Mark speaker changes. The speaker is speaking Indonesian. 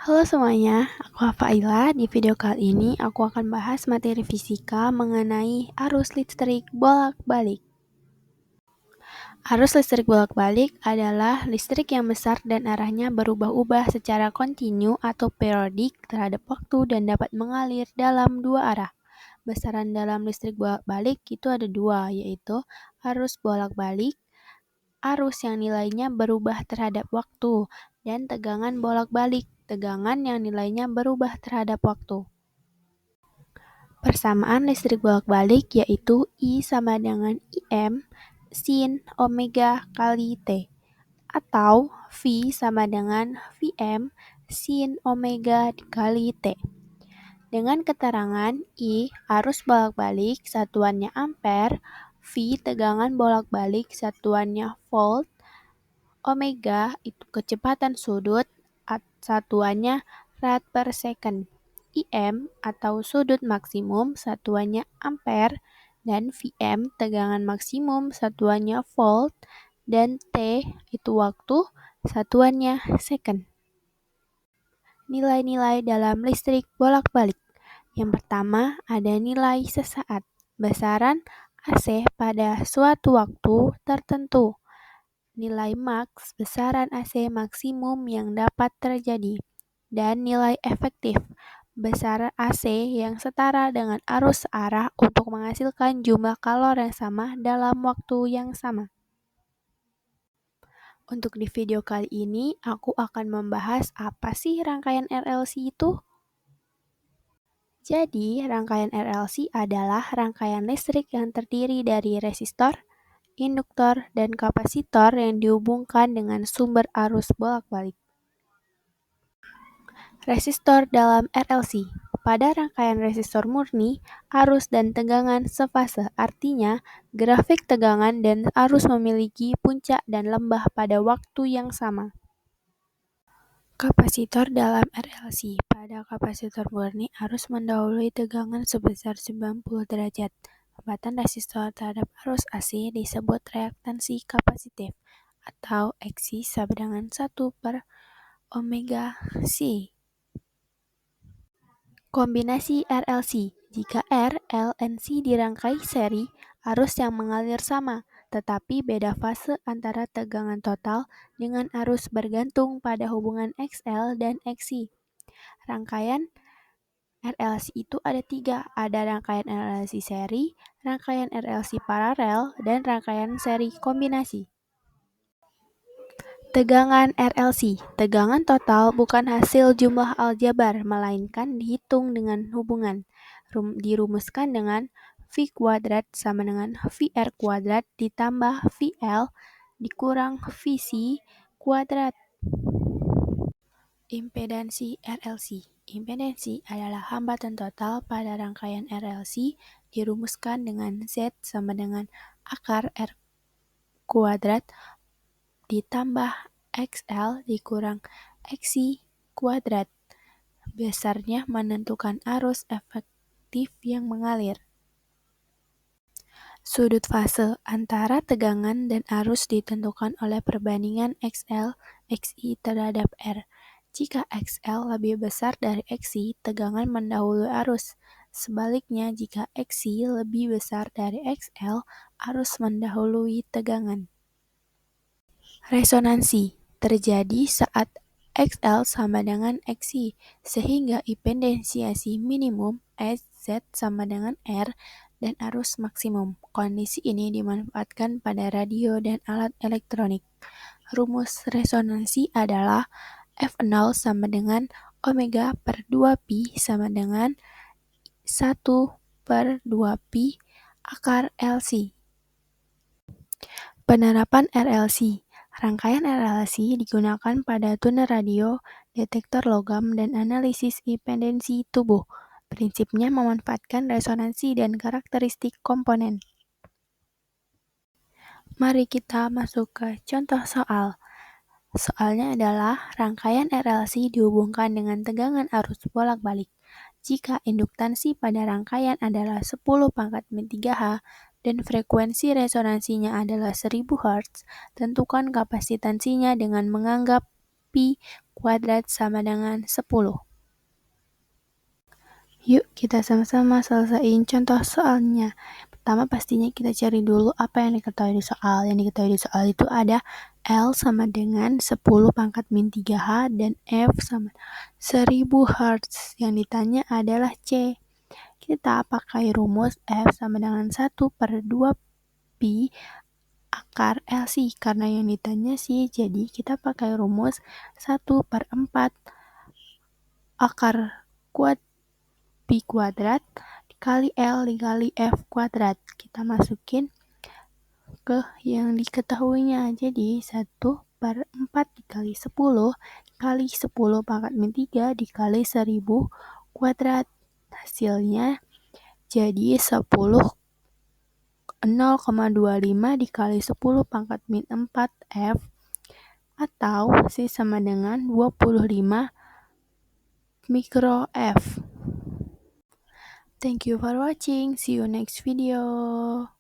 Speaker 1: Halo semuanya, aku Hafaila. Di video kali ini aku akan bahas materi fisika mengenai arus listrik bolak-balik. Arus listrik bolak-balik adalah listrik yang besar dan arahnya berubah-ubah secara kontinu atau periodik terhadap waktu dan dapat mengalir dalam dua arah. Besaran dalam listrik bolak-balik itu ada dua, yaitu arus bolak-balik, arus yang nilainya berubah terhadap waktu, dan tegangan bolak-balik, tegangan yang nilainya berubah terhadap waktu. Persamaan listrik bolak-balik yaitu I sama dengan IM sin omega kali T, atau V sama dengan Vm sin omega dikali T. Dengan keterangan I arus bolak-balik satuannya ampere, V tegangan bolak-balik satuannya volt, omega itu kecepatan sudut satuannya rad per second, IM atau sudut maksimum satuannya ampere, dan Vm tegangan maksimum satuannya volt, dan T itu waktu satuannya second. Nilai-nilai dalam listrik bolak-balik. Yang pertama ada nilai sesaat, besaran AC pada suatu waktu tertentu. Nilai maks besaran AC maksimum yang dapat terjadi, dan nilai efektif besaran AC yang setara dengan arus arah untuk menghasilkan jumlah kalor yang sama dalam waktu yang sama. Untuk di video kali ini, aku akan membahas apa sih rangkaian RLC itu? Jadi, rangkaian RLC adalah rangkaian listrik yang terdiri dari resistor, induktor, dan kapasitor yang dihubungkan dengan sumber arus bolak-balik. Resistor dalam RLC. Pada rangkaian resistor murni, arus dan tegangan sefase, artinya grafik tegangan dan arus memiliki puncak dan lembah pada waktu yang sama. Kapasitor dalam RLC. Pada kapasitor murni, arus mendahului tegangan sebesar 90 derajat. Hambatan resistor terhadap arus AC disebut reaktansi kapasitif, atau Xc sama dengan 1 per omega C. Kombinasi RLC. Jika R, L, dan C dirangkai seri, arus yang mengalir sama, tetapi beda fase antara tegangan total dengan arus bergantung pada hubungan XL dan XC. Rangkaian RLC itu ada 3, ada rangkaian RLC seri, rangkaian RLC paralel, dan rangkaian seri kombinasi. Tegangan RLC. Tegangan total bukan hasil jumlah aljabar, melainkan dihitung dengan hubungan. Dirumuskan dengan V kuadrat sama dengan VR kuadrat ditambah VL dikurang VC kuadrat. Impedansi RLC. Impedansi adalah hambatan total pada rangkaian RLC dirumuskan dengan Z sama dengan akar R kuadrat ditambah XL dikurang XC kuadrat. Besarnya menentukan arus efektif yang mengalir. Sudut fase antara tegangan dan arus ditentukan oleh perbandingan XL, XI terhadap R. Jika XL lebih besar dari XI, tegangan mendahului arus. Sebaliknya, jika XI lebih besar dari XL, arus mendahului tegangan. Resonansi terjadi saat XL sama dengan XC, sehingga impedansiasi minimum SZ sama dengan R dan arus maksimum. Kondisi ini dimanfaatkan pada radio dan alat elektronik. Rumus resonansi adalah F0 sama dengan omega per 2pi sama dengan 1 per 2pi akar LC. Penerapan RLC. Rangkaian RLC digunakan pada tuner radio, detektor logam, dan analisis impedansi tubuh. Prinsipnya memanfaatkan resonansi dan karakteristik komponen. Mari kita masuk ke contoh soal. Soalnya adalah rangkaian RLC dihubungkan dengan tegangan arus bolak-balik. Jika induktansi pada rangkaian adalah 10⁻³ dan frekuensi resonansinya adalah 1000 Hz, tentukan kapasitansinya dengan menganggap pi kuadrat sama dengan 10. Yuk kita sama-sama selesaiin contoh soalnya. Pertama pastinya kita cari dulu apa yang diketahui di soal. Yang diketahui di soal itu ada L sama dengan 10 pangkat min 3H dan F sama 1000 Hz. Yang ditanya adalah C. Kita pakai rumus F sama dengan 1 per 2 pi akar LC. Karena yang ditanya sih, jadi kita pakai rumus 1 per 4 akar kuat pi kuadrat dikali L dikali F kuadrat. Kita masukin ke yang diketahuinya. Jadi 1 per 4 dikali 10 dikali 10 pangkat min 3 dikali 1000 kuadrat. Hasilnya jadi 0,25 dikali 10 pangkat min 4 F atau C sama dengan 25 mikro F. Thank you for watching. See you next video.